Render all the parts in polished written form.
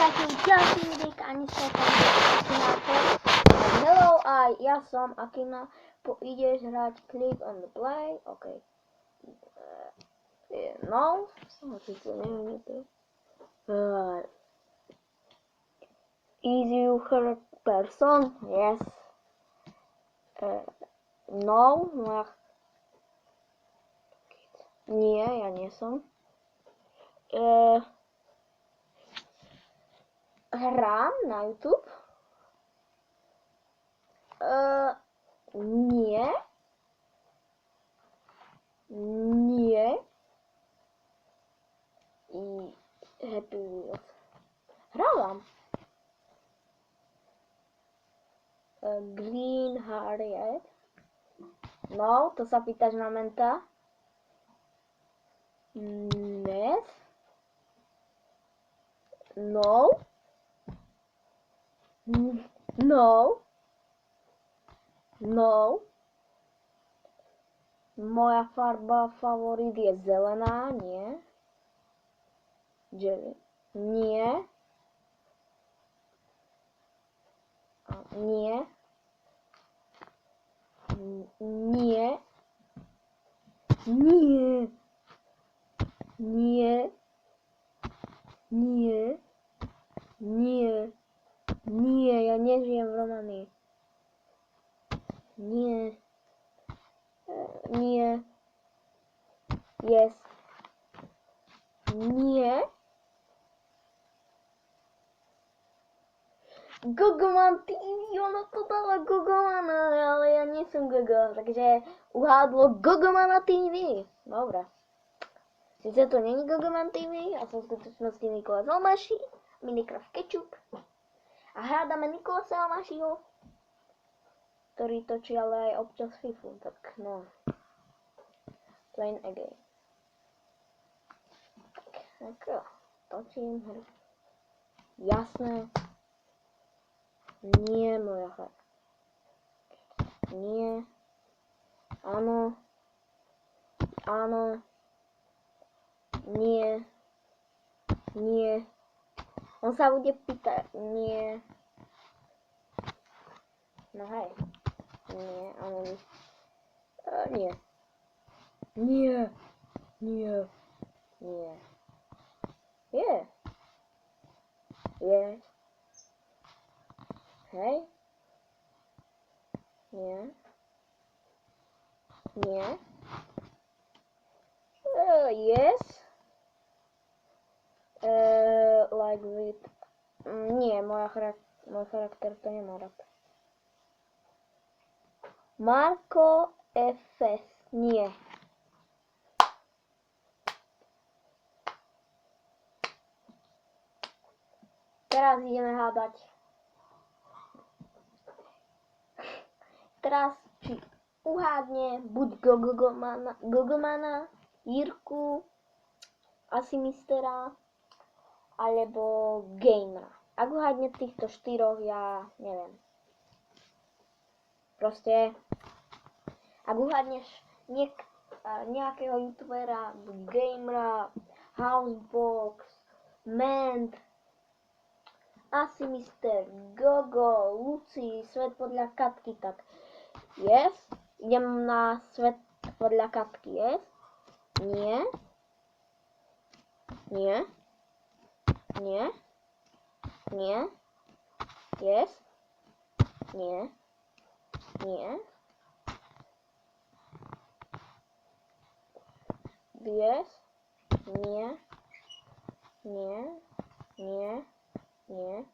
vítajte v ďalší videjka, ani sa tam Akinátor. Hello, a ja som Akina. Ideš hrať click on the play, ok. No, to neviem, to. Is you her person? Yes. No, nie, ja nie som. Hrám na YouTube? Nie. Nie. I Happy Wheels. Hrávam. Green Harriet. No, to sa pýtaš na menta? Yes. No. No. No. Moja farba favorit je zelená, nie. Jelly. Nie. Nie. Nie. Nie. Nie. Nie. Nie. Nie, ja nežijem v Románii. Nie. Nie. Yes. Nie. Gogoman TV, ono to dala Gogomana, ale ja nie som Gogo, takže uhádlo Gogomana TV. Dobre. Sice to není Gogoman TV, ja som v skutočnosti Nikolas Almáši, Minecraft Ketchup. A hádame Nikolasa Almášiho, ktorý točí ale aj občas FIFU, tak no. Playing again. Tak jo, točím hru. Jasné. Nie, moja hra. Nie. Áno. Áno. Nie. Nie. On sa bude pýtať. Nie. No hej. Nie, áno. Nie. Nie. Nie. Nie. Je. Je. Hej. Nie. Nie. Yes. Like with... Nie, môj charakter to nemá rád. Marko FS. Nie. Teraz ideme hádať. Teraz či uhádne buď Gogomana, Jirku, asi Mistera, alebo Gamera. Ak uhádne týchto štyroch, ja neviem. Proste, ak uhádneš nejakého youtubera, buď Gamera, Housebox, Ment, asi Mister, Gogo, Luci, Svet podľa Katky, tak yes. Idem na Svet podľa Katky, yes. Nie. Nie. Nie. Nie. Yes. Nie. Nie. Yes. Nie. Nie. Nie. Nie.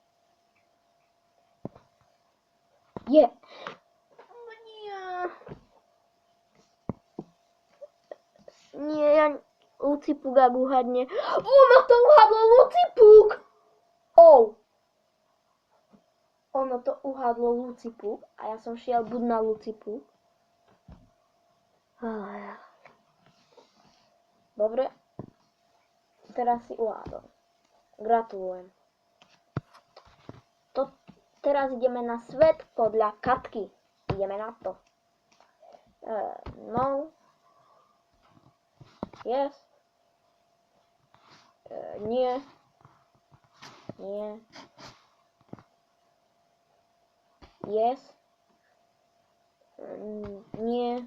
Je. Nie. Nie, ja... Lucipuk ak uhadne. Ono to uhadlo, Lucipuk! Ono to uhadlo Lucipuk a ja som šiel buď na Lucipuk. Dobre. Teraz si uhádol. Gratulujem. Teraz ideme na Svet podľa Katky. Ideme na to. No. Yes. Nie. Nie. Yes. Nie.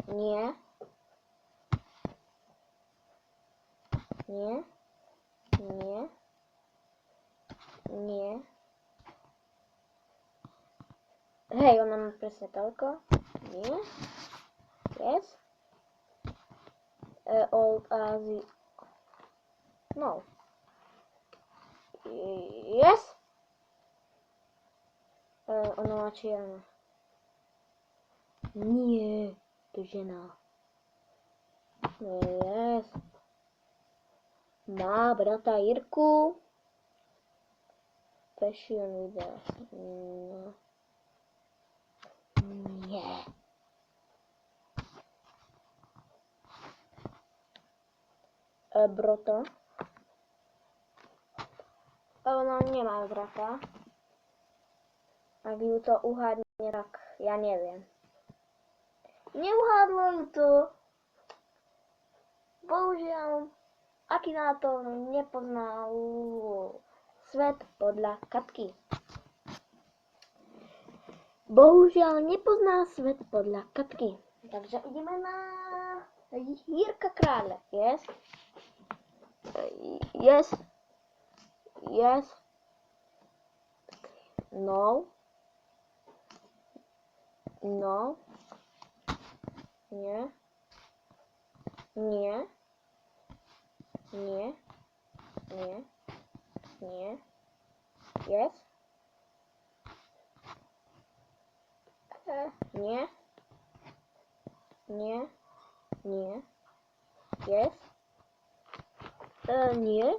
Nie. Nie. Nie. Nie. Hej, ona ma presne toľko. Nie. Yes. Old Azi. No. Yes. Ona má čierne. Nie. To žena. Yes. Má brata Jirku. Fashion videos. No. Nie. Brata. Ona nemá brata. Ak ju to uhádne, tak ja neviem. Neuhádlo ju to. Bohužiaľ, Akinátor nepoznal svet podľa Katky. Bohužiaľ nepozná svet podľa Katky. Takže ideme na Jirka Krále. Yes. Yes. Yes. No. No. Nie. Nie. Nie. Nie. Nie. Yes. Nie. Nie. Nie. Yes. Nie.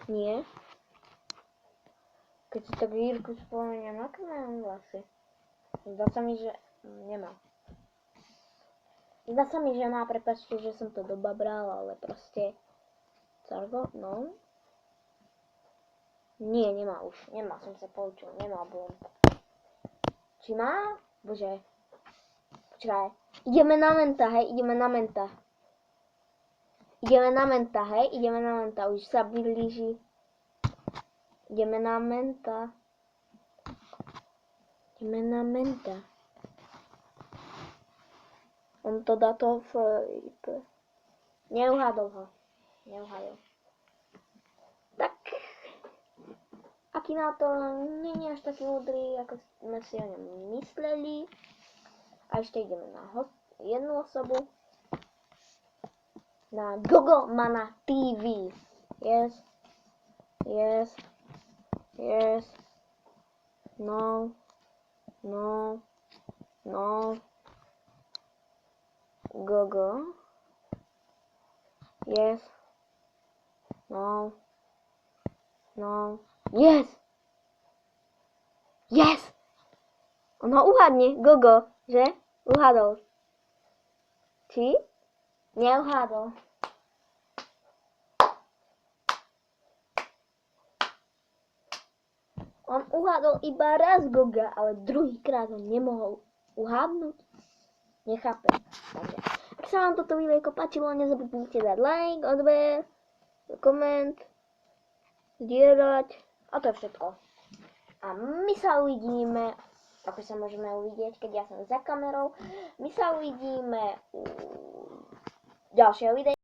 Nie. Keď si tak Jirku spomeniem, aké mám vlasy? Zdá sa mi, že nemá. Zdá sa mi, že má, prepáčte, že som to dobabral, ale proste... Cargo? No. Nie, nemá už. Nemá, som sa poučil. Nemá blond. Či má? Bože. Počkaj. Ideme na menta, hej? Ideme na menta. Ideme na menta, hej? Ideme na menta. Už sa blíži. Ideme na menta. Ideme na menta. On to dá to v... Neuhádol ho. Neuhádol. Tak. Akinátor nie je až taký múdry, ako sme si o ňom mysleli. A ešte ideme na jednu osobu. Na Gogomana TV. Yes. Yes. Yes. No. No. No. Gogo. Yes. No. No. Yes. Yes. Ono uhádne. Gogo. Že? Uhádol. Či? Neuhádol. On uhádol iba raz Goga, ale druhýkrát ho nemohol uhádnuť. Nechápem. Takže, ak sa vám toto videjko páčilo, nezabudnite dať like, odber, koment, zdieľať a to je všetko. A my sa uvidíme, ako sa môžeme uvidieť, keď ja som za kamerou, my sa uvidíme u ďalšieho videa.